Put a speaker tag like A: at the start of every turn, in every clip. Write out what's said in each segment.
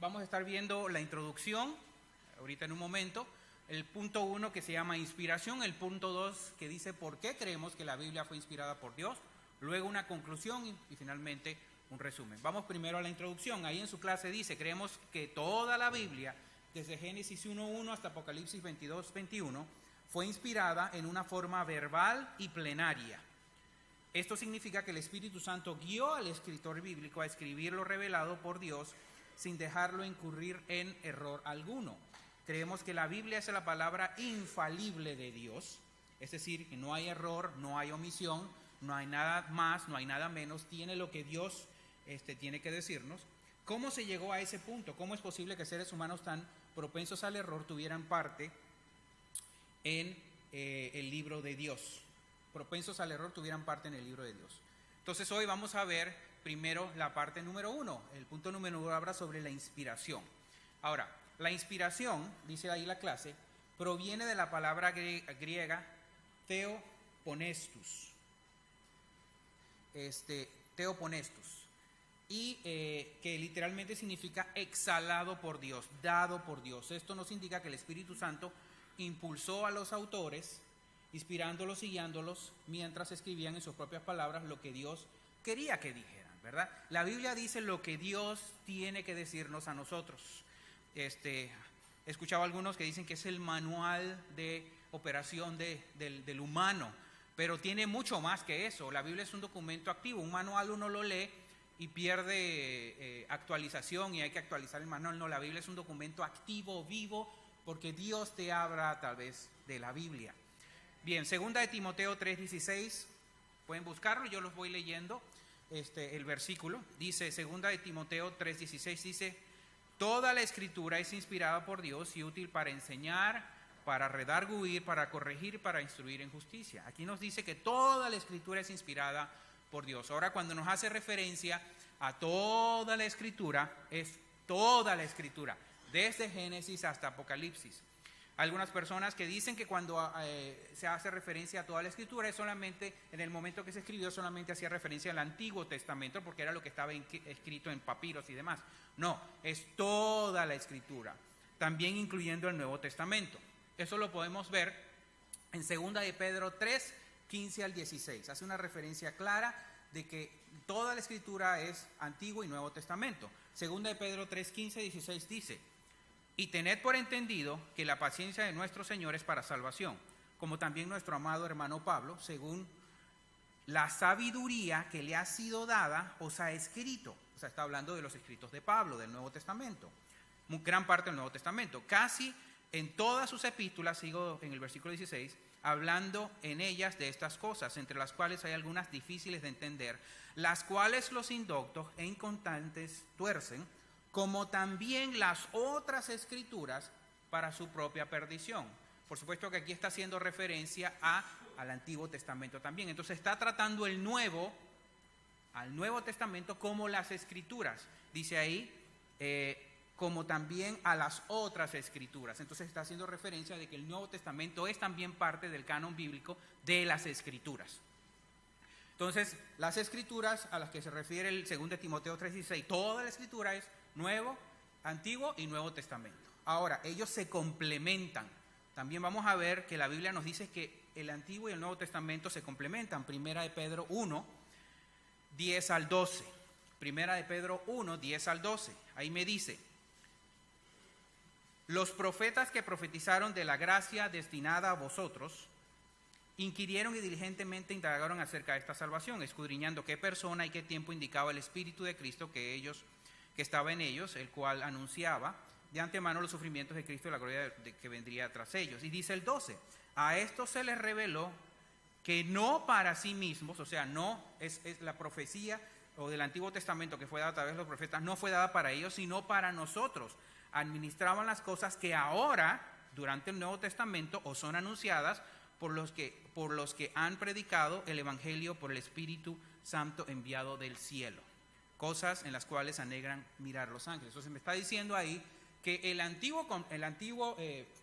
A: vamos a estar viendo la introducción, ahorita en un momento, el punto 1 que se llama inspiración, el punto 2 que dice por qué creemos que la Biblia fue inspirada por Dios, luego una conclusión y finalmente un resumen. Vamos primero a la introducción. Ahí en su clase dice, creemos que toda la Biblia, desde Génesis 1:1 hasta Apocalipsis 22:21, fue inspirada en una forma verbal y plenaria. Esto significa que el Espíritu Santo guió al escritor bíblico a escribir lo revelado por Dios sin dejarlo incurrir en error alguno. Creemos que la Biblia es la palabra infalible de Dios, es decir, que no hay error, no hay omisión, no hay nada más, no hay nada menos, tiene lo que Dios tiene que decirnos. ¿Cómo se llegó a ese punto? ¿Cómo es posible que seres humanos tan propensos al error tuvieran parte en el libro de Dios? Propensos al error tuvieran parte en el libro de Dios. Entonces hoy vamos a ver primero la parte número 1. El punto número 1 habla sobre la inspiración. Ahora, la inspiración, dice ahí la clase, proviene de la palabra griega theoponestus. Theoponestus. Y que literalmente significa exhalado por Dios, dado por Dios. Esto nos indica que el Espíritu Santo impulsó a los autores, inspirándolos y guiándolos mientras escribían en sus propias palabras lo que Dios quería que dijeran, ¿verdad? La Biblia dice lo que Dios tiene que decirnos a nosotros. He escuchado a algunos que dicen que es el manual de operación del humano, pero tiene mucho más que eso. La Biblia es un documento activo. Un manual uno lo lee y pierde actualización y hay que actualizar el manual. No, la Biblia es un documento activo, vivo, porque Dios te habla a través de la Biblia. Bien, segunda de Timoteo 3:16, pueden buscarlo, yo los voy leyendo, el versículo, dice, segunda de Timoteo 3:16, dice, toda la escritura es inspirada por Dios y útil para enseñar, para redarguir, para corregir, para instruir en justicia. Aquí nos dice que toda la escritura es inspirada por Dios. Ahora, cuando nos hace referencia a toda la escritura, es toda la escritura, desde Génesis hasta Apocalipsis. Algunas personas que dicen que cuando se hace referencia a toda la escritura es solamente, en el momento que se escribió, solamente hacía referencia al Antiguo Testamento porque era lo que estaba escrito en papiros y demás. No, es toda la escritura, también incluyendo el Nuevo Testamento. Eso lo podemos ver en 2 de Pedro 3:15 al 16. Hace una referencia clara de que toda la escritura es Antiguo y Nuevo Testamento. 2 de Pedro 3:15-16 dice, y tened por entendido que la paciencia de nuestro Señor es para salvación, como también nuestro amado hermano Pablo, según la sabiduría que le ha sido dada, os ha escrito. O sea, está hablando de los escritos de Pablo, del Nuevo Testamento, gran parte del Nuevo Testamento. Casi en todas sus epístolas, sigo en el versículo 16, hablando en ellas de estas cosas, entre las cuales hay algunas difíciles de entender, las cuales los indoctos e inconstantes tuercen, como también las otras escrituras para su propia perdición. Por supuesto que aquí está haciendo referencia al Antiguo Testamento también. Entonces está tratando al Nuevo Testamento como las escrituras. Dice ahí, como también a las otras escrituras. Entonces está haciendo referencia de que el Nuevo Testamento es también parte del canon bíblico de las escrituras. Entonces, las escrituras a las que se refiere el 2 de Timoteo 3:16, toda la escritura es Nuevo, Antiguo y Nuevo Testamento. Ahora, ellos se complementan. También vamos a ver que la Biblia nos dice que el Antiguo y el Nuevo Testamento se complementan. Primera de Pedro 1:10 al 12. Primera de Pedro 1:10 al 12. Ahí me dice, los profetas que profetizaron de la gracia destinada a vosotros, inquirieron y diligentemente indagaron acerca de esta salvación, escudriñando qué persona y qué tiempo indicaba el Espíritu de Cristo que estaba en ellos, el cual anunciaba de antemano los sufrimientos de Cristo y la gloria que vendría tras ellos. Y dice el 12, a esto se les reveló que no para sí mismos, o sea, no es la profecía o del Antiguo Testamento que fue dada a través de los profetas, no fue dada para ellos, sino para nosotros. Administraban las cosas que ahora, durante el Nuevo Testamento, os son anunciadas por los que han predicado el Evangelio por el Espíritu Santo enviado del cielo. Cosas en las cuales anhelan mirar los ángeles. Entonces me está diciendo ahí que el Antiguo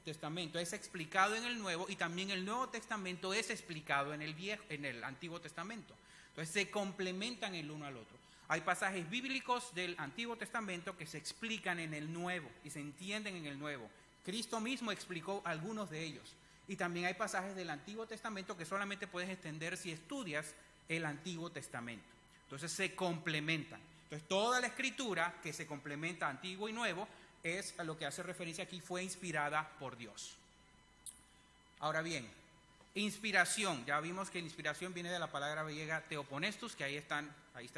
A: Testamento es explicado en el Nuevo y también el Nuevo Testamento es explicado en el Antiguo Testamento. Entonces se complementan el uno al otro. Hay pasajes bíblicos del Antiguo Testamento que se explican en el Nuevo y se entienden en el Nuevo. Cristo mismo explicó algunos de ellos. Y también hay pasajes del Antiguo Testamento que solamente puedes entender si estudias el Antiguo Testamento. Entonces se complementan. Entonces toda la escritura que se complementa Antiguo y Nuevo es a lo que hace referencia aquí, fue inspirada por Dios. Ahora bien, inspiración. Ya vimos que la inspiración viene de la palabra griega theoponestos, que ahí está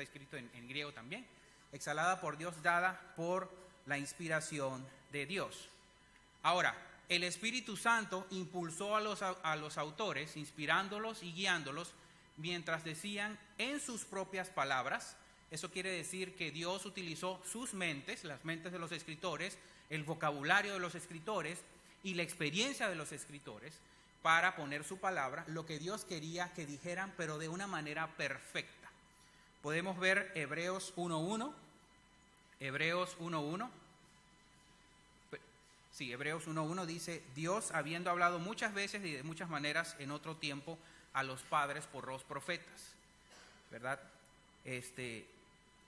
A: escrito en griego también. Exhalada por Dios, dada por la inspiración de Dios. Ahora, el Espíritu Santo impulsó a los autores, inspirándolos y guiándolos, mientras decían en sus propias palabras. Eso quiere decir que Dios utilizó sus mentes, las mentes de los escritores, el vocabulario de los escritores y la experiencia de los escritores para poner su palabra, lo que Dios quería que dijeran, pero de una manera perfecta. Podemos ver Hebreos 1.1. Hebreos 1.1. Sí, Hebreos 1.1 dice: Dios, habiendo hablado muchas veces y de muchas maneras en otro tiempo a los padres por los profetas, ¿verdad?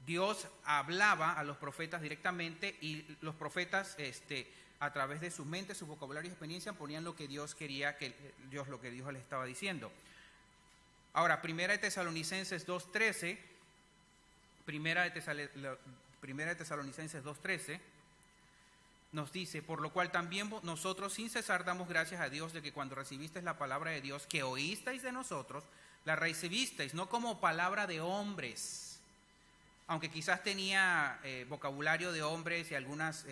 A: Dios hablaba a los profetas directamente y los profetas, a través de su mente, su vocabulario y experiencia, ponían lo que Dios quería, lo que Dios les estaba diciendo. Ahora, Primera de Tesalonicenses 2.13, Primera de Tesalonicenses 2.13, nos dice: por lo cual también nosotros sin cesar damos gracias a Dios de que cuando recibisteis la palabra de Dios que oísteis de nosotros, la recibisteis no como palabra de hombres, aunque quizás tenía vocabulario de hombres y algunas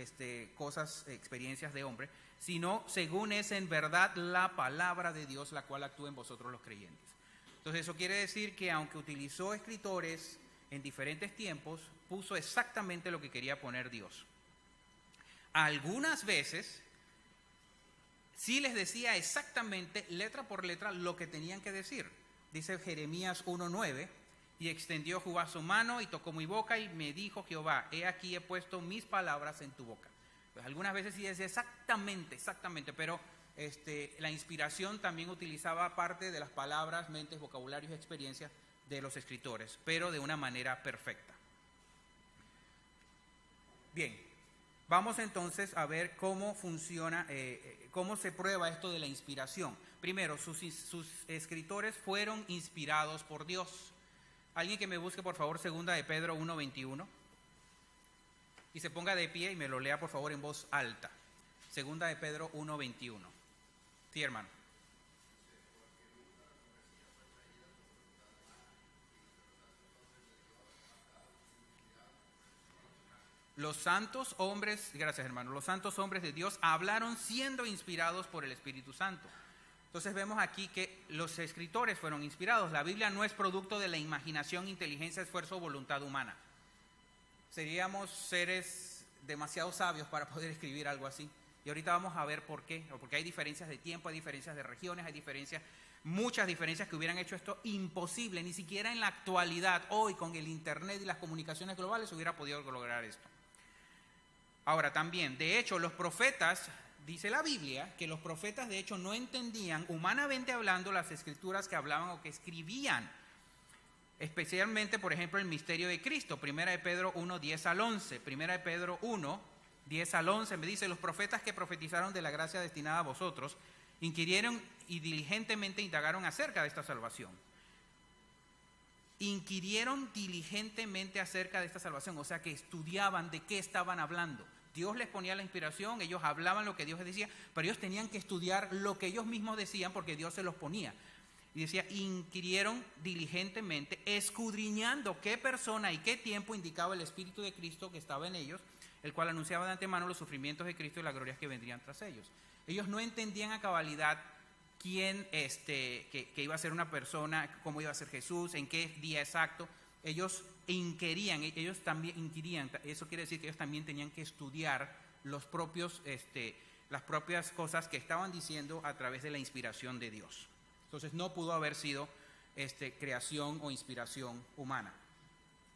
A: cosas, experiencias de hombre, sino según es en verdad la palabra de Dios, la cual actúa en vosotros los creyentes. Entonces eso quiere decir que aunque utilizó escritores en diferentes tiempos, puso exactamente lo que quería poner Dios. Algunas veces sí les decía exactamente, letra por letra, lo que tenían que decir. Dice Jeremías 1.9: y extendió Jehová su mano y tocó mi boca y me dijo Jehová: he aquí he puesto mis palabras en tu boca. Pues algunas veces sí decía exactamente, pero la inspiración también utilizaba parte de las palabras, mentes, vocabularios y experiencias de los escritores, pero de una manera perfecta. Bien, vamos entonces a ver cómo funciona, cómo se prueba esto de la inspiración. Primero, sus escritores fueron inspirados por Dios. Alguien que me busque por favor Segunda de Pedro 1.21 y se ponga de pie y me lo lea por favor en voz alta. Segunda de Pedro 1.21. Sí, hermano. Los santos hombres, gracias hermano, los santos hombres de Dios hablaron siendo inspirados por el Espíritu Santo. Entonces vemos aquí que los escritores fueron inspirados. La Biblia no es producto de la imaginación, inteligencia, esfuerzo o voluntad humana. Seríamos seres demasiado sabios para poder escribir algo así. Y ahorita vamos a ver por qué. Porque hay diferencias de tiempo, hay diferencias de regiones, hay muchas diferencias que hubieran hecho esto imposible. Ni siquiera en la actualidad, hoy con el internet y las comunicaciones globales, se hubiera podido lograr esto. Ahora también, de hecho, los profetas... Dice la Biblia que los profetas de hecho no entendían humanamente hablando las escrituras que hablaban o que escribían. Especialmente, por ejemplo, el misterio de Cristo. Primera de Pedro 1, 10 al 11. Primera de Pedro 1, 10 al 11 me dice: los profetas que profetizaron de la gracia destinada a vosotros inquirieron y diligentemente indagaron acerca de esta salvación. Inquirieron diligentemente acerca de esta salvación, o sea que estudiaban de qué estaban hablando. Dios les ponía la inspiración, ellos hablaban lo que Dios les decía, pero ellos tenían que estudiar lo que ellos mismos decían porque Dios se los ponía. Y decía: inquirieron diligentemente, escudriñando qué persona y qué tiempo indicaba el Espíritu de Cristo que estaba en ellos, el cual anunciaba de antemano los sufrimientos de Cristo y las glorias que vendrían tras ellos. Ellos no entendían a cabalidad quién, que iba a ser una persona, cómo iba a ser Jesús, en qué día exacto. Ellos también inquirían, eso quiere decir que ellos también tenían que estudiar las propias cosas que estaban diciendo a través de la inspiración de Dios. Entonces no pudo haber sido creación o inspiración humana.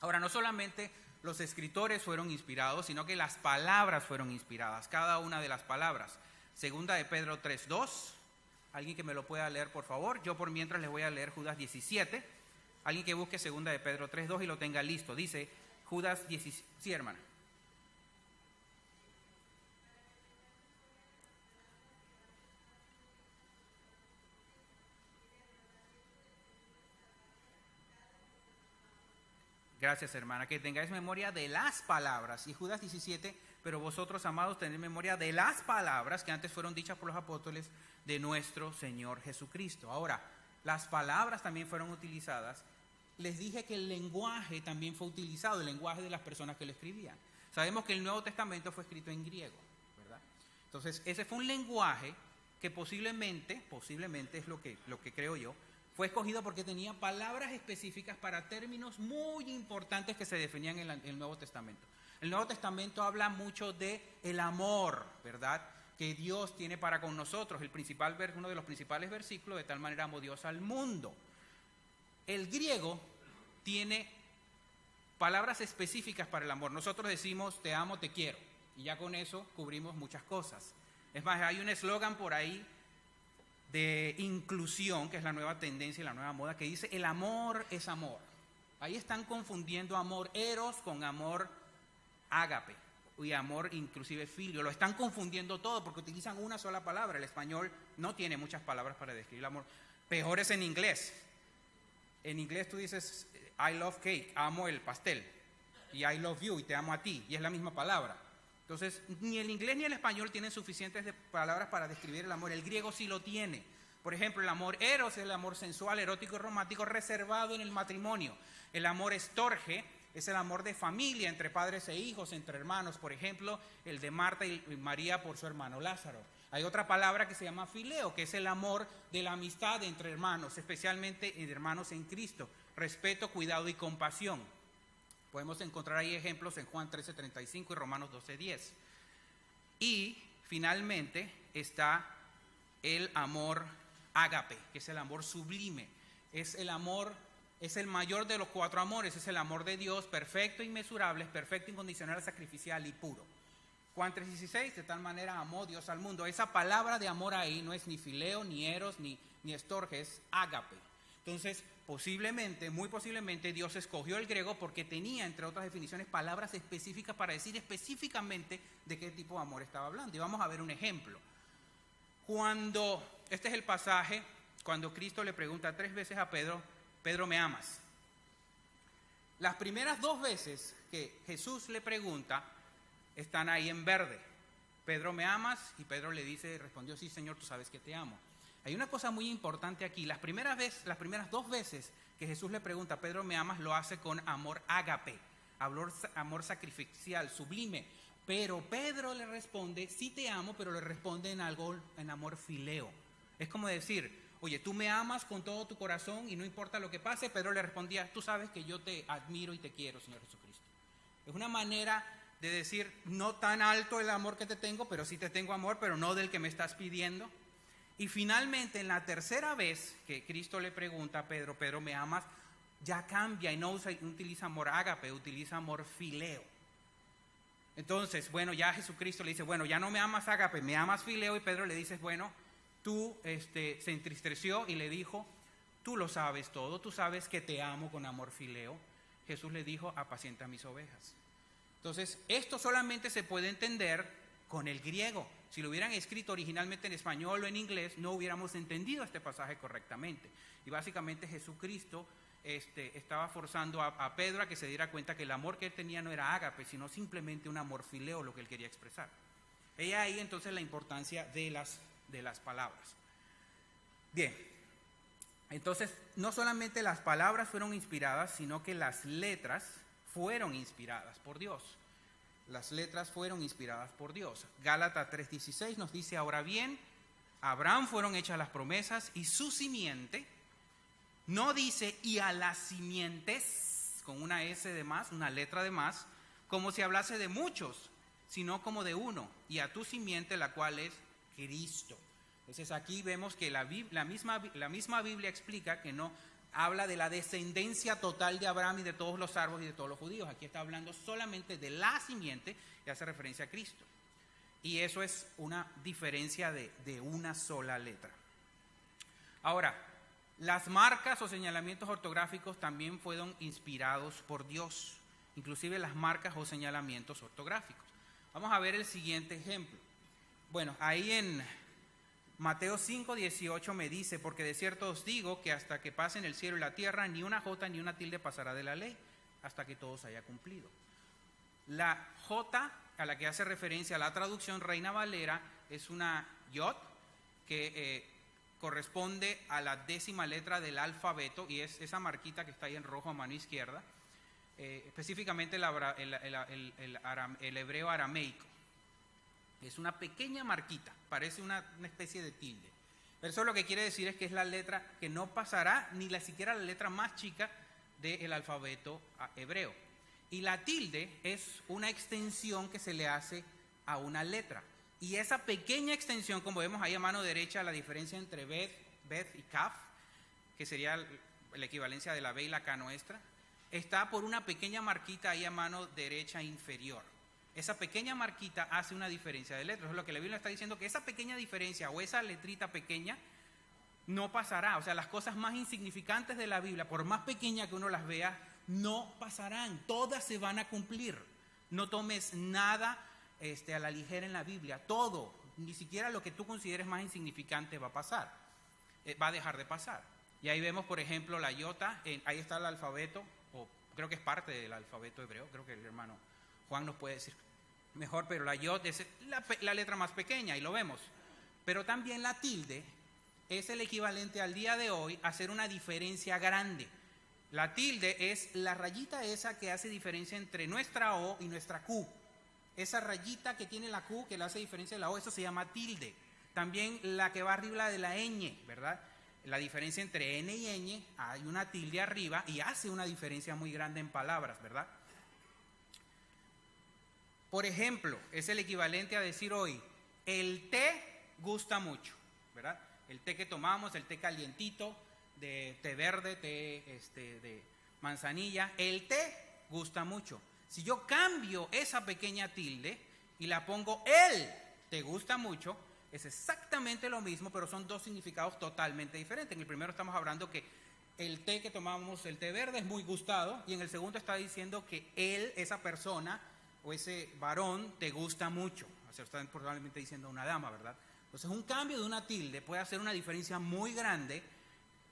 A: Ahora, no solamente los escritores fueron inspirados, sino que las palabras fueron inspiradas, cada una de las palabras. Segunda de Pedro 3.2, alguien que me lo pueda leer por favor. Yo por mientras les voy a leer Judas 17. Alguien que busque Segunda de Pedro 3.2 y lo tenga listo. Dice: Judas 17, sí, hermana. Gracias, hermana. Que tengáis memoria de las palabras. Y Judas 17, pero vosotros, amados, tened memoria de las palabras que antes fueron dichas por los apóstoles de nuestro Señor Jesucristo. Ahora, las palabras también fueron utilizadas. Les dije que el lenguaje también fue utilizado, el lenguaje de las personas que lo escribían. Sabemos que el Nuevo Testamento fue escrito en griego, ¿verdad? Entonces, ese fue un lenguaje que posiblemente es lo que creo yo, fue escogido porque tenía palabras específicas para términos muy importantes que se definían en el Nuevo Testamento. El Nuevo Testamento habla mucho de el amor, ¿verdad?, que Dios tiene para con nosotros. Uno de los principales versículos: de tal manera amó Dios al mundo. El griego tiene palabras específicas para el amor. Nosotros decimos te amo, te quiero, y ya con eso cubrimos muchas cosas. Es más, hay un eslogan por ahí de inclusión, que es la nueva tendencia y la nueva moda, que dice el amor es amor. Ahí están confundiendo amor eros con amor ágape y amor inclusive filio. Lo están confundiendo todo porque utilizan una sola palabra. El español no tiene muchas palabras para describir el amor. Peor es en inglés. En inglés tú dices I love cake, amo el pastel, y I love you, y te amo a ti, y es la misma palabra. Entonces, ni el inglés ni el español tienen suficientes palabras para describir el amor. El griego sí lo tiene. Por ejemplo, el amor eros es el amor sensual, erótico y romántico reservado en el matrimonio. El amor estorge es el amor de familia, entre padres e hijos, entre hermanos. Por ejemplo, el de Marta y María por su hermano Lázaro. Hay otra palabra que se llama fileo, que es el amor de la amistad entre hermanos, especialmente hermanos en Cristo. Respeto, cuidado y compasión. Podemos encontrar ahí ejemplos en Juan 13:35 y Romanos 12:10. Y finalmente está el amor ágape, que es el amor sublime. Es el amor, es el mayor de los 4 amores, es el amor de Dios, perfecto, inmesurable, perfecto, incondicional, sacrificial y puro. Juan 3:16, de tal manera amó Dios al mundo. Esa palabra de amor ahí no es ni fileo, ni eros, ni estorge, es ágape. Entonces, posiblemente, muy posiblemente, Dios escogió el griego porque tenía, entre otras definiciones, palabras específicas para decir específicamente de qué tipo de amor estaba hablando. Y vamos a ver un ejemplo. Este es el pasaje cuando Cristo le pregunta 3 veces a Pedro: Pedro, ¿me amas? Las primeras 2 veces que Jesús le pregunta están ahí en verde. Pedro, ¿me amas? Y Pedro respondió, sí, Señor, tú sabes que te amo. Hay una cosa muy importante aquí. Las primeras 2 veces que Jesús le pregunta, Pedro, ¿me amas?, lo hace con amor ágape, amor sacrificial, sublime. Pero Pedro le responde, sí te amo, pero le responde en amor fileo. Es como decir, oye, tú me amas con todo tu corazón y no importa lo que pase. Pedro le respondía, tú sabes que yo te admiro y te quiero, Señor Jesucristo. Es una manera de decir, no tan alto el amor que te tengo, pero sí te tengo amor, pero no del que me estás pidiendo. Y finalmente, en la tercera vez que Cristo le pregunta a Pedro, Pedro, ¿me amas?, ya cambia y no utiliza amor ágape, utiliza amor fileo. Entonces, bueno, ya Jesucristo le dice, bueno, ya no me amas ágape, me amas fileo. Y Pedro le dice, bueno, se entristeció y le dijo, tú lo sabes todo, tú sabes que te amo con amor fileo. Jesús le dijo, apacienta mis ovejas. Entonces, esto solamente se puede entender con el griego. Si lo hubieran escrito originalmente en español o en inglés, no hubiéramos entendido este pasaje correctamente. Y básicamente Jesucristo estaba forzando a Pedro a que se diera cuenta que el amor que él tenía no era ágape, sino simplemente un amor fileo, lo que él quería expresar. He ahí entonces la importancia de las palabras. Bien, entonces no solamente las palabras fueron inspiradas, sino que las letras fueron inspiradas por Dios. Las letras fueron inspiradas por Dios. Gálatas 3:16 nos dice, ahora bien, a Abraham fueron hechas las promesas y su simiente, no dice y a las simientes, con una S de más, una letra de más, como si hablase de muchos, sino como de uno, y a tu simiente, la cual es Cristo. Entonces aquí vemos que la misma Biblia explica que no habla de la descendencia total de Abraham y de todos los árboles y de todos los judíos. Aquí está hablando solamente de la simiente y hace referencia a Cristo. Y eso es una diferencia de una sola letra. Ahora, las marcas o señalamientos ortográficos también fueron inspirados por Dios. inclusive las marcas o señalamientos ortográficos. Vamos a ver el siguiente ejemplo. Bueno, ahí en Mateo 5:18 me dice: porque de cierto os digo que hasta que pasen el cielo y la tierra, ni una jota ni una tilde pasará de la ley, hasta que todo se haya cumplido. La jota a la que hace referencia la traducción Reina Valera es una yod que corresponde a la 10ª letra del alfabeto, y es esa marquita que está ahí en rojo a mano izquierda, específicamente el hebreo arameico. Es una pequeña marquita, parece una especie de tilde. Pero eso lo que quiere decir es que es la letra que no pasará ni siquiera la letra más chica del alfabeto hebreo. Y la tilde es una extensión que se le hace a una letra. Y esa pequeña extensión, como vemos ahí a mano derecha, la diferencia entre bet y kaf, que sería la equivalencia de la B y la K nuestra, está por una pequeña marquita ahí a mano derecha inferior. Esa pequeña marquita hace una diferencia de letras. Es lo que la Biblia está diciendo, que esa pequeña diferencia o esa letrita pequeña no pasará. O sea, las cosas más insignificantes de la Biblia, por más pequeña que uno las vea, no pasarán. Todas se van a cumplir. No tomes nada a la ligera en la Biblia. Todo, ni siquiera lo que tú consideres más insignificante va a pasar. Va a dejar de pasar. Y ahí vemos, por ejemplo, la iota. Ahí está el alfabeto, o creo que es parte del alfabeto hebreo. Creo que el hermano Juan nos puede decir mejor, pero la yod es la letra más pequeña y lo vemos. Pero también la tilde es el equivalente al día de hoy a hacer una diferencia grande. La tilde es la rayita esa que hace diferencia entre nuestra O y nuestra Q. Esa rayita que tiene la Q que le hace diferencia de la O, eso se llama tilde. También la que va arriba de la ñ, ¿verdad? La diferencia entre N y ñ, hay una tilde arriba y hace una diferencia muy grande en palabras, ¿verdad? Por ejemplo, es el equivalente a decir hoy, el té gusta mucho, ¿verdad? El té que tomamos, el té calientito, de té verde, té de manzanilla, el té gusta mucho. Si yo cambio esa pequeña tilde y la pongo el te gusta mucho, es exactamente lo mismo, pero son dos significados totalmente diferentes. En el primero estamos hablando que el té que tomamos, el té verde, es muy gustado, y en el segundo está diciendo que él, esa persona o ese varón, te gusta mucho. O sea, está probablemente diciendo una dama, ¿verdad? Entonces, un cambio de una tilde puede hacer una diferencia muy grande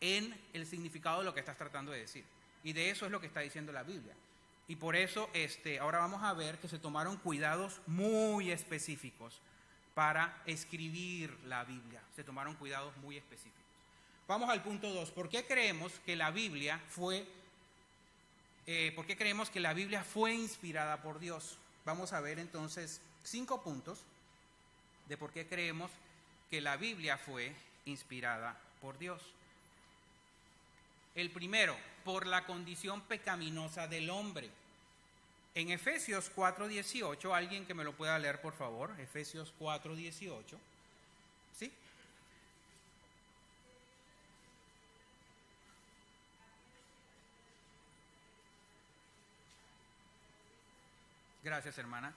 A: en el significado de lo que estás tratando de decir. Y de eso es lo que está diciendo la Biblia. Y por eso ahora vamos a ver que se tomaron cuidados muy específicos para escribir la Biblia. Se tomaron cuidados muy específicos. Vamos al punto 2. ¿Por qué creemos que la Biblia fue inspirada por Dios? Vamos a ver entonces 5 puntos de por qué creemos que la Biblia fue inspirada por Dios. El primero, por la condición pecaminosa del hombre. En Efesios 4:18, alguien que me lo pueda leer, por favor. Efesios 4:18. ¿Sí? Gracias, hermana.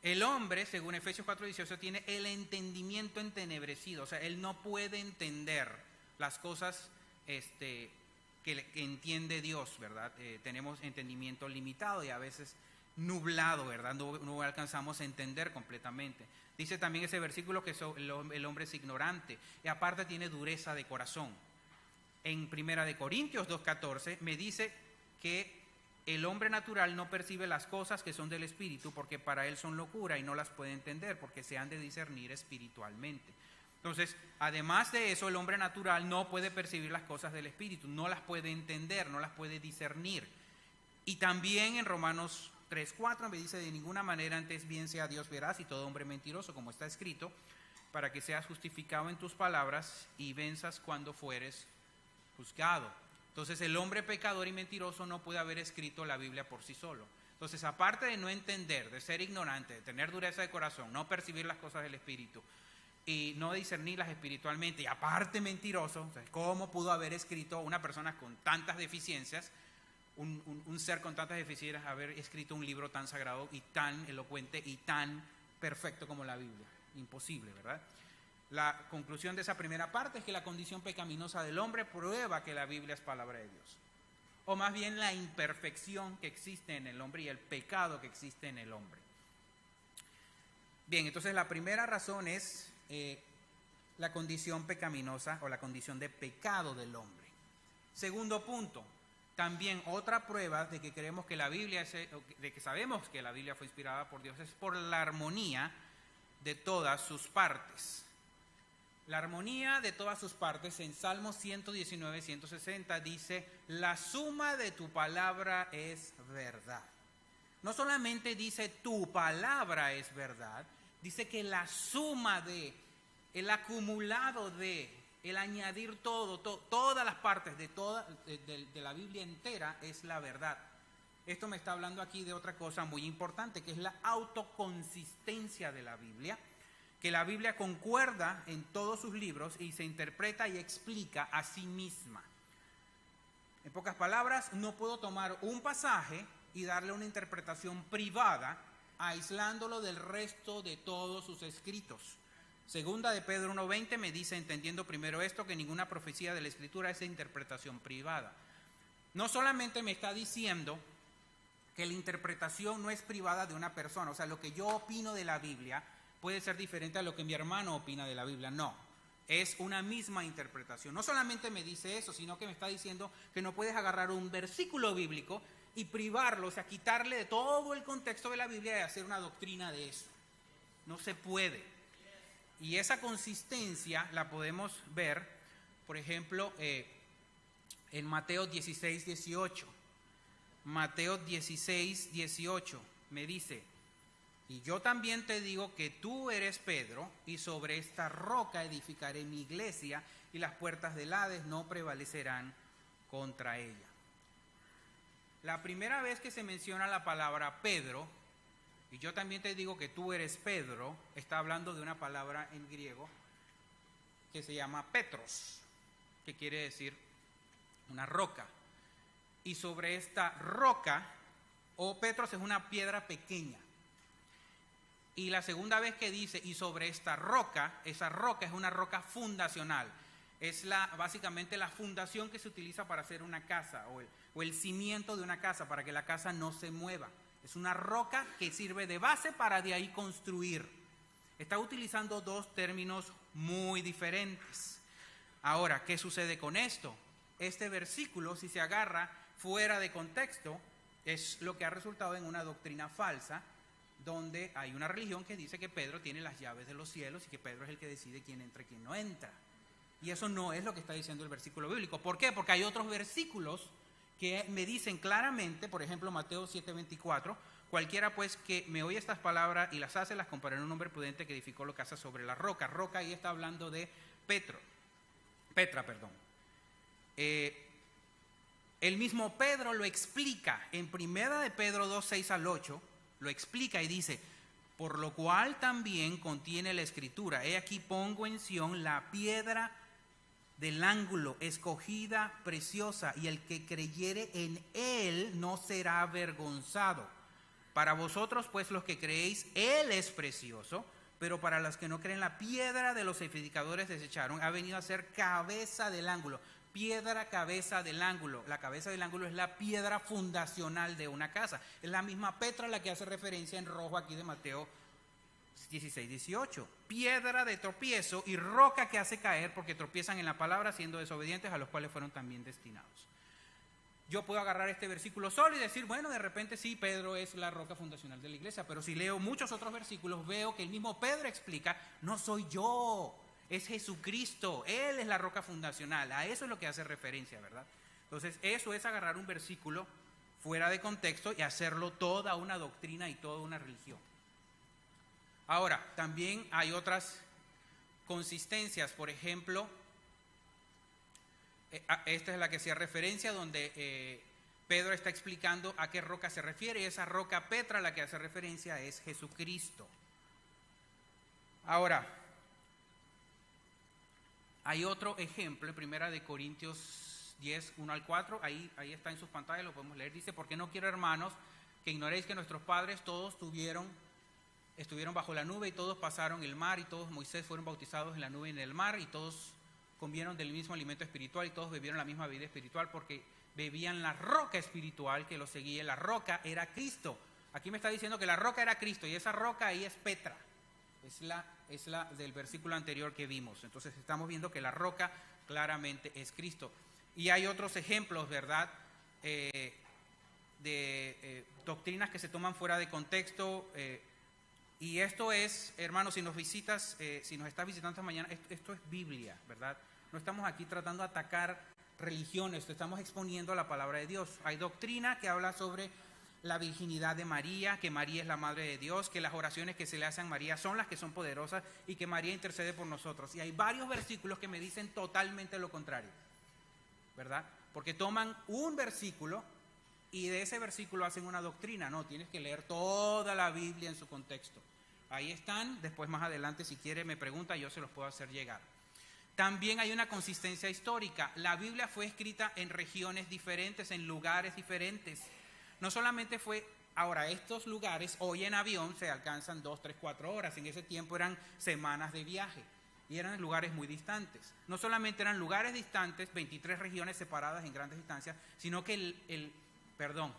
A: El hombre, según Efesios 4:18, tiene el entendimiento entenebrecido. O sea, él no puede entender las cosas que entiende Dios, ¿verdad? Tenemos entendimiento limitado y a veces nublado, ¿verdad? No alcanzamos a entender completamente. Dice también ese versículo que el hombre es ignorante y aparte tiene dureza de corazón. En 1 Corintios 2:14 me dice que el hombre natural no percibe las cosas que son del Espíritu porque para él son locura y no las puede entender porque se han de discernir espiritualmente. Entonces, además de eso, el hombre natural no puede percibir las cosas del Espíritu, no las puede entender, no las puede discernir. Y también en Romanos 3:4 me dice: de ninguna manera antes bien sea Dios veraz y todo hombre mentiroso, como está escrito, para que seas justificado en tus palabras y venzas cuando fueres juzgado. Entonces, el hombre pecador y mentiroso no puede haber escrito la Biblia por sí solo. Entonces, aparte de no entender, de ser ignorante, de tener dureza de corazón, no percibir las cosas del Espíritu y no discernirlas espiritualmente, y aparte mentiroso, o sea, ¿cómo pudo haber escrito una persona con tantas deficiencias, un ser con tantas deficiencias, haber escrito un libro tan sagrado y tan elocuente y tan perfecto como la Biblia? Imposible, ¿verdad? La conclusión de esa primera parte es que la condición pecaminosa del hombre prueba que la Biblia es palabra de Dios. o más bien la imperfección que existe en el hombre y el pecado que existe en el hombre. Bien, entonces la primera razón es la condición pecaminosa o la condición de pecado del hombre. Segundo punto, también otra prueba de que creemos que la Biblia de que sabemos que la Biblia fue inspirada por Dios es por la armonía de todas sus partes. La armonía de todas sus partes en Salmos 119, 160 dice: la suma de tu palabra es verdad. No solamente dice tu palabra es verdad, dice que la suma de, el acumulado de, el añadir todas las partes de la Biblia entera es la verdad. Esto me está hablando aquí de otra cosa muy importante, que es la autoconsistencia de la Biblia, que la Biblia concuerda en todos sus libros y se interpreta y explica a sí misma. En pocas palabras, no puedo tomar un pasaje y darle una interpretación privada, aislándolo del resto de todos sus escritos. Segunda de Pedro 1:20 me dice, entendiendo primero esto, que ninguna profecía de la Escritura es de interpretación privada. No solamente me está diciendo que la interpretación no es privada de una persona, o sea, lo que yo opino de la Biblia puede ser diferente a lo que mi hermano opina de la Biblia. No, es una misma interpretación. No solamente me dice eso, sino que me está diciendo que no puedes agarrar un versículo bíblico y privarlo, o sea, quitarle de todo el contexto de la Biblia y hacer una doctrina de eso. No se puede. Y esa consistencia la podemos ver, por ejemplo, en Mateo 16, 18. Mateo 16, 18 me dice: y yo también te digo que tú eres Pedro, y sobre esta roca edificaré mi iglesia, y las puertas del Hades no prevalecerán contra ella. La primera vez que se menciona la palabra Pedro, y yo también te digo que tú eres Pedro, está hablando de una palabra en griego que se llama Petros, que quiere decir una roca. Y sobre esta roca, Petros es una piedra pequeña. Y la segunda vez que dice, y sobre esta roca, esa roca es una roca fundacional. Es básicamente la fundación que se utiliza para hacer una casa, o el cimiento de una casa, para que la casa no se mueva. Es una roca que sirve de base para de ahí construir. Está utilizando dos términos muy diferentes. Ahora, ¿qué sucede con esto? Este versículo, si se agarra fuera de contexto, es lo que ha resultado en una doctrina falsa, donde hay una religión que dice que Pedro tiene las llaves de los cielos y que Pedro es el que decide quién entra y quién no entra. Y eso no es lo que está diciendo el versículo bíblico. ¿Por qué? Porque hay otros versículos que me dicen claramente, por ejemplo, Mateo 7:24, cualquiera pues que me oye estas palabras y las hace, las comparará a un hombre prudente que edificó la casa sobre la roca. Roca ahí está hablando de Petra. El mismo Pedro lo explica en primera de Pedro 2:6 al 8, lo explica y dice: por lo cual también contiene la escritura, he aquí pongo en Sión la piedra del ángulo, escogida, preciosa, y el que creyere en él no será avergonzado. Para vosotros pues los que creéis, él es precioso, pero para los que no creen, la piedra de los edificadores desecharon, ha venido a ser cabeza del ángulo. Piedra, cabeza del ángulo. La cabeza del ángulo es la piedra fundacional de una casa. Es la misma Petra a la que hace referencia en rojo aquí de Mateo 16, 18. Piedra de tropiezo y roca que hace caer, porque tropiezan en la palabra siendo desobedientes, a los cuales fueron también destinados. Yo puedo agarrar este versículo solo y decir, bueno, de repente sí, Pedro es la roca fundacional de la iglesia, pero si leo muchos otros versículos veo que el mismo Pedro explica: no soy yo, es Jesucristo, Él es la roca fundacional. A eso es lo que hace referencia, ¿verdad? Entonces eso es agarrar un versículo fuera de contexto y hacerlo toda una doctrina y toda una religión. Ahora, también hay otras consistencias, por ejemplo, esta es la que hacía referencia, donde Pedro está explicando a qué roca se refiere, y esa roca Petra a la que hace referencia es Jesucristo. Ahora, hay otro ejemplo en Primera de Corintios 10, 1 al 4, ahí está en sus pantallas, lo podemos leer. Dice: porque no quiero, hermanos, que ignoréis que nuestros padres todos estuvieron bajo la nube y todos pasaron el mar, y todos Moisés fueron bautizados en la nube y en el mar, y todos comieron del mismo alimento espiritual y todos bebieron la misma bebida espiritual, porque bebían la roca espiritual que los seguía. La roca era Cristo. Aquí me está diciendo que la roca era Cristo y esa roca ahí es Petra. Es la del versículo anterior que vimos. Entonces estamos viendo que la roca claramente es Cristo. Y hay otros ejemplos, ¿verdad? De doctrinas que se toman fuera de contexto. Y esto es, hermanos, si nos visitas, si nos estás visitando esta mañana, esto es Biblia, ¿verdad? No estamos aquí tratando de atacar religiones, estamos exponiendo la palabra de Dios. Hay doctrina que habla sobre la virginidad de María, que María es la madre de Dios, que las oraciones que se le hacen a María son las que son poderosas y que María intercede por nosotros. Y hay varios versículos que me dicen totalmente lo contrario, ¿verdad? Porque toman un versículo y de ese versículo hacen una doctrina. No, tienes que leer toda la Biblia en su contexto. Ahí están, después más adelante si quiere me pregunta, yo se los puedo hacer llegar. También hay una consistencia histórica. La Biblia fue escrita en regiones diferentes, en lugares diferentes. No solamente fue, ahora estos lugares hoy en avión se alcanzan 2, 3, 4 horas. En ese tiempo eran semanas de viaje y eran lugares muy distantes. No solamente eran lugares distantes, 23 regiones separadas en grandes distancias, sino que perdón,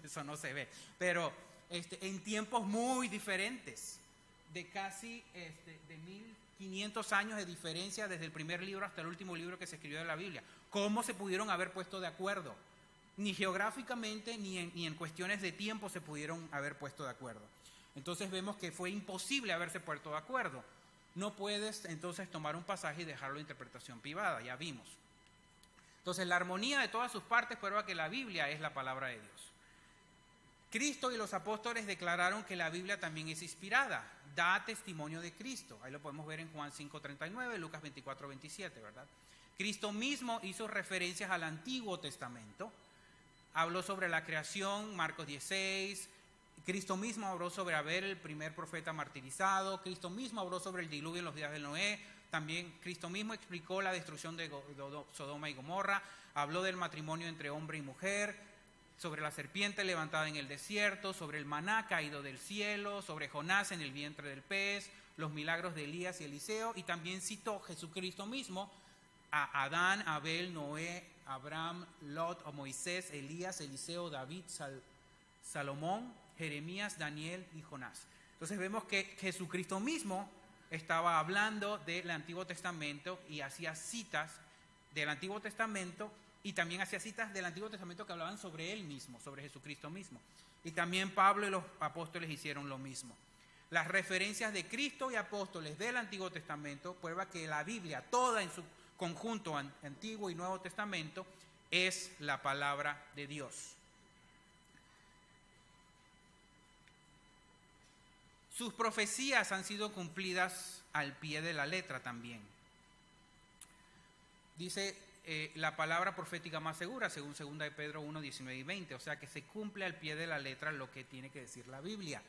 A: eso no se ve, pero en tiempos muy diferentes, de casi de 1500 años de diferencia desde el primer libro hasta el último libro que se escribió de la Biblia. ¿Cómo se pudieron haber puesto de acuerdo? Ni geográficamente ni en cuestiones de tiempo se pudieron haber puesto de acuerdo. Entonces vemos que fue imposible haberse puesto de acuerdo. No puedes entonces tomar un pasaje y dejarlo de interpretación privada, ya vimos. Entonces la armonía de todas sus partes prueba que la Biblia es la palabra de Dios. Cristo y los apóstoles declararon que la Biblia también es inspirada, da testimonio de Cristo. Ahí lo podemos ver en Juan 5:39, Lucas 24:27, ¿verdad? Cristo mismo hizo referencias al Antiguo Testamento. Habló sobre la creación, Marcos 16. Cristo mismo habló sobre Abel, el primer profeta martirizado. Cristo mismo habló sobre el diluvio en los días de Noé. También Cristo mismo explicó la destrucción de Sodoma y Gomorra. Habló del matrimonio entre hombre y mujer, sobre la serpiente levantada en el desierto, sobre el maná caído del cielo, sobre Jonás en el vientre del pez, los milagros de Elías y Eliseo. Y también citó Jesucristo mismo a Adán, Abel, Noé, Abraham, Lot, Moisés, Elías, Eliseo, David, Salomón, Jeremías, Daniel y Jonás. Entonces vemos que Jesucristo mismo estaba hablando del Antiguo Testamento y hacía citas del Antiguo Testamento y también hacía citas del Antiguo Testamento que hablaban sobre él mismo, sobre Jesucristo mismo. Y también Pablo y los apóstoles hicieron lo mismo. Las referencias de Cristo y apóstoles del Antiguo Testamento prueba que la Biblia, toda en su conjunto, Antiguo y Nuevo Testamento, es la palabra de Dios. Sus profecías han sido cumplidas al pie de la letra también. Dice la palabra profética más segura, según 2 de Pedro 1, 19 y 20. O sea que se cumple al pie de la letra lo que tiene que decir la Biblia.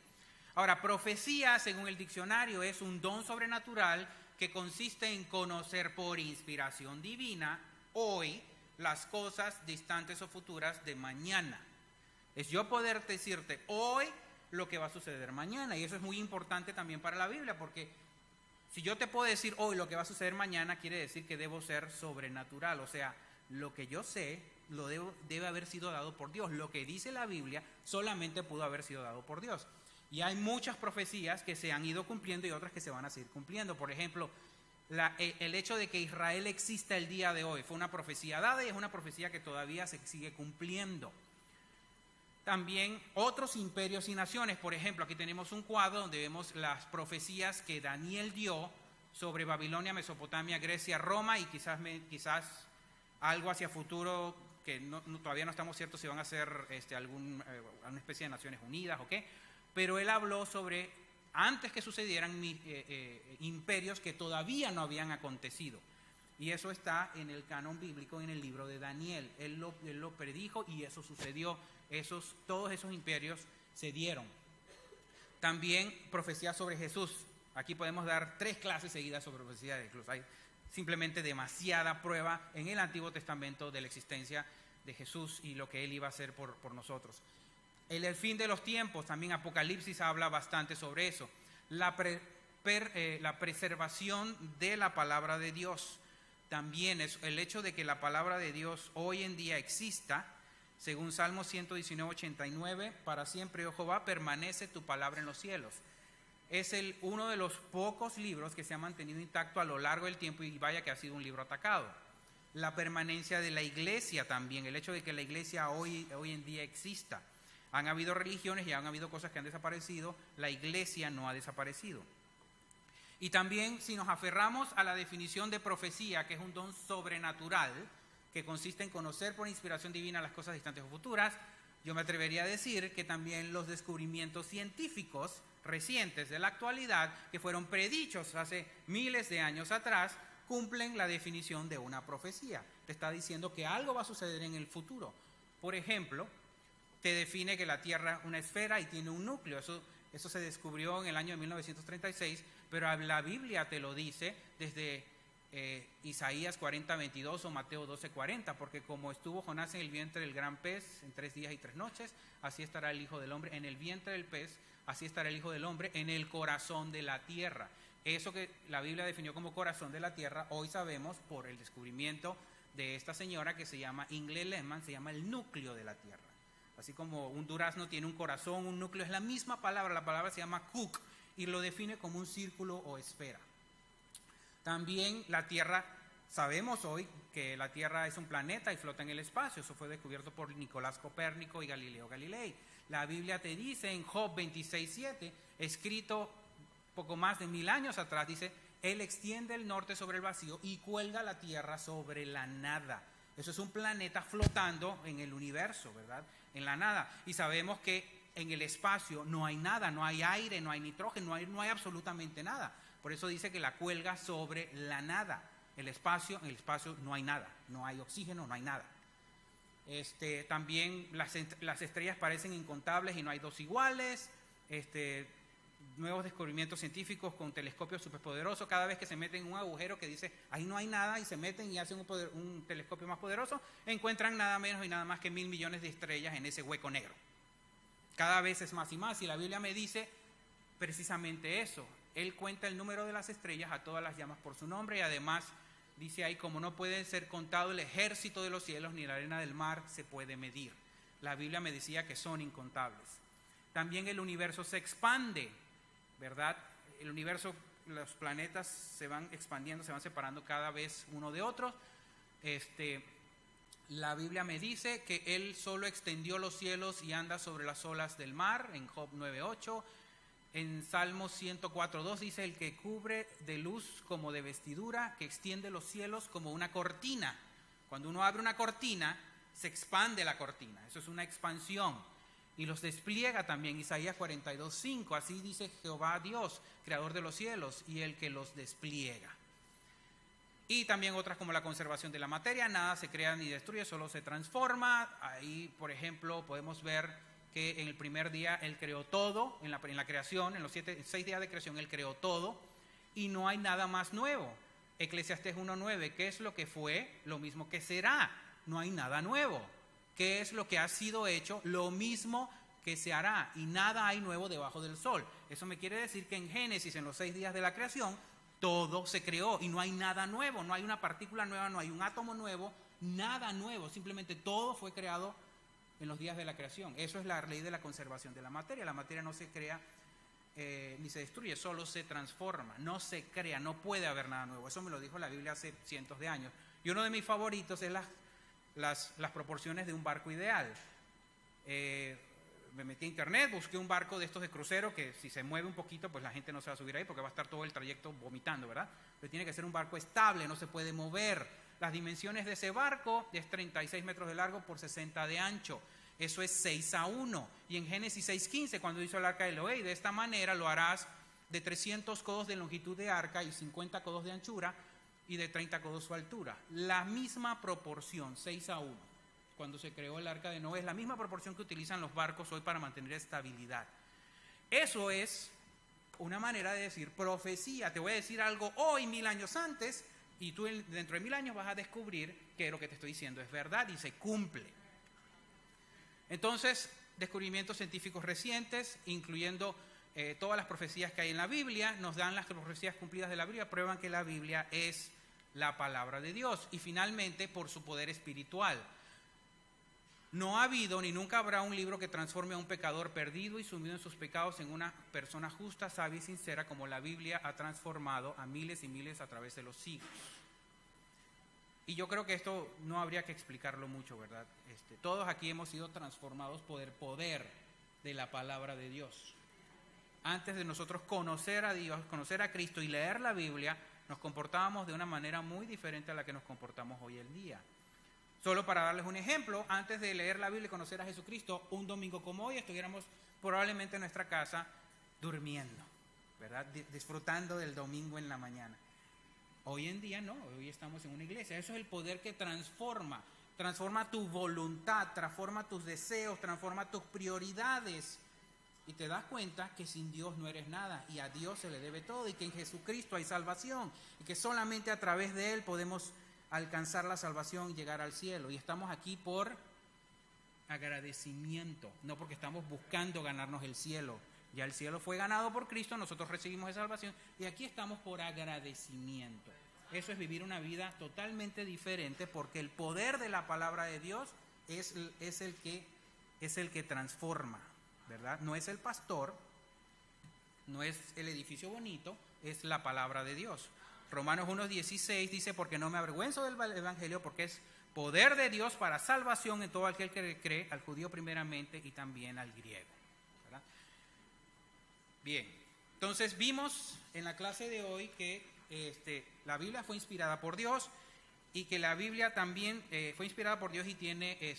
A: Ahora, profecía, según el diccionario, es un don sobrenatural que consiste en conocer por inspiración divina hoy las cosas distantes o futuras de mañana. Es yo poder decirte hoy lo que va a suceder mañana, y eso es muy importante también para la Biblia, porque si yo te puedo decir hoy lo que va a suceder mañana, quiere decir que debo ser sobrenatural, o sea, lo que yo sé debe haber sido dado por Dios. Lo que dice la Biblia solamente pudo haber sido dado por Dios. Y hay muchas profecías que se han ido cumpliendo y otras que se van a seguir cumpliendo. Por ejemplo, el hecho de que Israel exista el día de hoy fue una profecía dada y es una profecía que todavía se sigue cumpliendo. También otros imperios y naciones. Por ejemplo, aquí tenemos un cuadro donde vemos las profecías que Daniel dio sobre Babilonia, Mesopotamia, Grecia, Roma y quizás algo hacia futuro que todavía no estamos ciertos si van a ser alguna especie de Naciones Unidas o qué. Pero él habló sobre, antes que sucedieran imperios que todavía no habían acontecido. Y eso está en el canon bíblico, en el libro de Daniel. Él lo predijo y eso sucedió. Todos esos imperios se dieron. También profecía sobre Jesús. Aquí podemos dar 3 clases seguidas sobre profecía de Jesús. Hay simplemente demasiada prueba en el Antiguo Testamento de la existencia de Jesús y lo que Él iba a hacer por nosotros. El fin de los tiempos, también Apocalipsis habla bastante sobre eso. La preservación de la palabra de Dios. También es el hecho de que la palabra de Dios hoy en día exista, Según Salmo 119, 89, para siempre, oh Jehová, permanece tu palabra en los cielos. Es uno de los pocos libros que se ha mantenido intacto a lo largo del tiempo, y vaya que ha sido un libro atacado. La permanencia de la iglesia también, el hecho de que la iglesia hoy en día exista. Han habido religiones y han habido cosas que han desaparecido, la iglesia no ha desaparecido. Y también, si nos aferramos a la definición de profecía, que es un don sobrenatural, que consiste en conocer por inspiración divina las cosas distantes o futuras, yo me atrevería a decir que también los descubrimientos científicos recientes de la actualidad, que fueron predichos hace miles de años atrás, cumplen la definición de una profecía. Te está diciendo que algo va a suceder en el futuro. Por ejemplo, te define que la Tierra es una esfera y tiene un núcleo. Eso se descubrió en el año de 1936, pero la Biblia te lo dice desde Isaías 40:22 o Mateo 12:40, porque como estuvo Jonás en el vientre del gran pez en 3 días y 3 noches, así estará el Hijo del Hombre en el vientre del pez, así estará el Hijo del Hombre en el corazón de la tierra. Eso que la Biblia definió como corazón de la tierra, hoy sabemos por el descubrimiento de esta señora que se llama Ingle Lehmann, se llama el núcleo de la tierra. Así como un durazno tiene un corazón, un núcleo, es la misma palabra, la palabra se llama kuk y lo define como un círculo o esfera. También la Tierra, sabemos hoy que la Tierra es un planeta y flota en el espacio. Eso fue descubierto por Nicolás Copérnico y Galileo Galilei. La Biblia te dice en Job 26:7, escrito poco más de 1000 años atrás, dice: Él extiende el norte sobre el vacío y cuelga la tierra sobre la nada. Eso es un planeta flotando en el universo, ¿verdad? En la nada. Y sabemos que en el espacio no hay nada, no hay aire, no hay nitrógeno, no hay absolutamente nada. Por eso dice que la cuelga sobre la nada. En el espacio no hay nada, no hay oxígeno, no hay nada. También las estrellas parecen incontables y no hay dos iguales. Nuevos descubrimientos científicos con telescopios superpoderosos. Cada vez que se meten en un agujero que dice ahí no hay nada y se meten y hacen un telescopio más poderoso, encuentran nada menos y nada más que 1.000 millones de estrellas en ese hueco negro. Cada vez es más y más, y la Biblia me dice precisamente eso. Él cuenta el número de las estrellas, a todas las llamas por su nombre, y además dice ahí, como no puede ser contado el ejército de los cielos ni la arena del mar se puede medir. La Biblia me decía que son incontables. También el universo se expande, ¿verdad? El universo, los planetas se van expandiendo, se van separando cada vez uno de otros. La Biblia me dice que Él solo extendió los cielos y anda sobre las olas del mar, en Job 9:8. En Salmo 104:2 dice: el que cubre de luz como de vestidura, que extiende los cielos como una cortina. Cuando uno abre una cortina, se expande la cortina. Eso es una expansión. Y los despliega también. Isaías 42:5, así dice Jehová Dios, creador de los cielos, y el que los despliega. Y también otras como la conservación de la materia, nada se crea ni destruye, solo se transforma. Ahí, por ejemplo, podemos ver que en el primer día Él creó todo, en la creación, en los 6 días de creación Él creó todo, y no hay nada más nuevo. Eclesiastés 1:9, ¿qué es lo que fue? Lo mismo que será, no hay nada nuevo. ¿Qué es lo que ha sido hecho? Lo mismo que se hará, y nada hay nuevo debajo del sol. Eso me quiere decir que en Génesis, en los 6 días de la creación, todo se creó y no hay nada nuevo, no hay una partícula nueva, no hay un átomo nuevo, nada nuevo, simplemente todo fue creado en los días de la creación. Eso es la ley de la conservación de la materia. La materia no se crea ni se destruye, solo se transforma, no se crea, no puede haber nada nuevo. Eso me lo dijo la Biblia hace cientos de años. Y uno de mis favoritos es las proporciones de un barco ideal. Me metí a internet, busqué un barco de estos de crucero que si se mueve un poquito, pues la gente no se va a subir ahí porque va a estar todo el trayecto vomitando, ¿verdad? Pero tiene que ser un barco estable, no se puede mover. Las dimensiones de ese barco es 36 metros de largo por 60 de ancho. Eso es 6:1. Y en Génesis 6:15, cuando hizo el arca de Noé, de esta manera lo harás de 300 codos de longitud de arca y 50 codos de anchura y de 30 codos su altura. La misma proporción, 6:1. Cuando se creó el arca de Noé, es la misma proporción que utilizan los barcos hoy para mantener estabilidad. Eso es una manera de decir profecía. Te voy a decir algo hoy, 1000 años antes, y tú dentro de 1000 años vas a descubrir que lo que te estoy diciendo es verdad y se cumple. Entonces, descubrimientos científicos recientes, incluyendo todas las profecías que hay en la Biblia, nos dan las profecías cumplidas de la Biblia, prueban que la Biblia es la palabra de Dios. Y finalmente, por su poder espiritual. No ha habido ni nunca habrá un libro que transforme a un pecador perdido y sumido en sus pecados en una persona justa, sabia y sincera, como la Biblia ha transformado a miles y miles a través de los siglos. Y yo creo que esto no habría que explicarlo mucho, ¿verdad? Todos aquí hemos sido transformados por el poder de la palabra de Dios. Antes de nosotros conocer a Dios, conocer a Cristo y leer la Biblia, nos comportábamos de una manera muy diferente a la que nos comportamos hoy en día. Solo para darles un ejemplo, antes de leer la Biblia y conocer a Jesucristo, un domingo como hoy estuviéramos probablemente en nuestra casa durmiendo, ¿verdad? Disfrutando del domingo en la mañana. Hoy en día no, hoy estamos en una iglesia. Eso es el poder que transforma tu voluntad, transforma tus deseos, transforma tus prioridades. Y te das cuenta que sin Dios no eres nada y a Dios se le debe todo y que en Jesucristo hay salvación y que solamente a través de Él podemos alcanzar la salvación y llegar al cielo. Y estamos aquí por agradecimiento, no porque estamos buscando ganarnos el cielo. Ya el cielo fue ganado por Cristo, nosotros recibimos esa salvación y aquí estamos por agradecimiento. Eso es vivir una vida totalmente diferente porque el poder de la palabra de Dios es el que transforma, ¿verdad? No es el pastor, no es el edificio bonito, es la palabra de Dios. Romanos 1:16 dice, porque no me avergüenzo del evangelio, porque es poder de Dios para salvación en todo aquel que cree, al judío primeramente y también al griego, ¿verdad? Bien, entonces vimos en la clase de hoy que la Biblia fue inspirada por Dios y que la Biblia también fue inspirada por Dios y tiene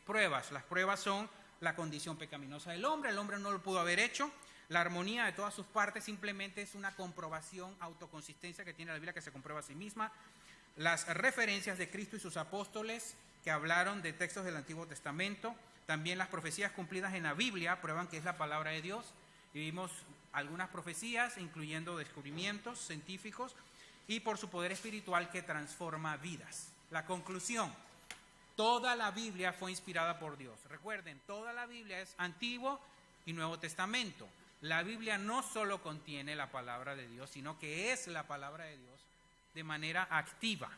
A: pruebas. Las pruebas son la condición pecaminosa del hombre, el hombre no lo pudo haber hecho. La armonía de todas sus partes simplemente es una comprobación, autoconsistencia que tiene la Biblia que se comprueba a sí misma. Las referencias de Cristo y sus apóstoles que hablaron de textos del Antiguo Testamento. También las profecías cumplidas en la Biblia prueban que es la palabra de Dios. Y vimos algunas profecías, incluyendo descubrimientos científicos y por su poder espiritual que transforma vidas. La conclusión: toda la Biblia fue inspirada por Dios. Recuerden, toda la Biblia es Antiguo y Nuevo Testamento. La Biblia no solo contiene la palabra de Dios, sino que es la palabra de Dios de manera activa.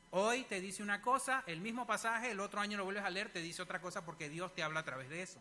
A: Hoy te dice una cosa, el mismo pasaje, el otro año lo vuelves a leer, te dice otra cosa porque Dios te habla a través de eso.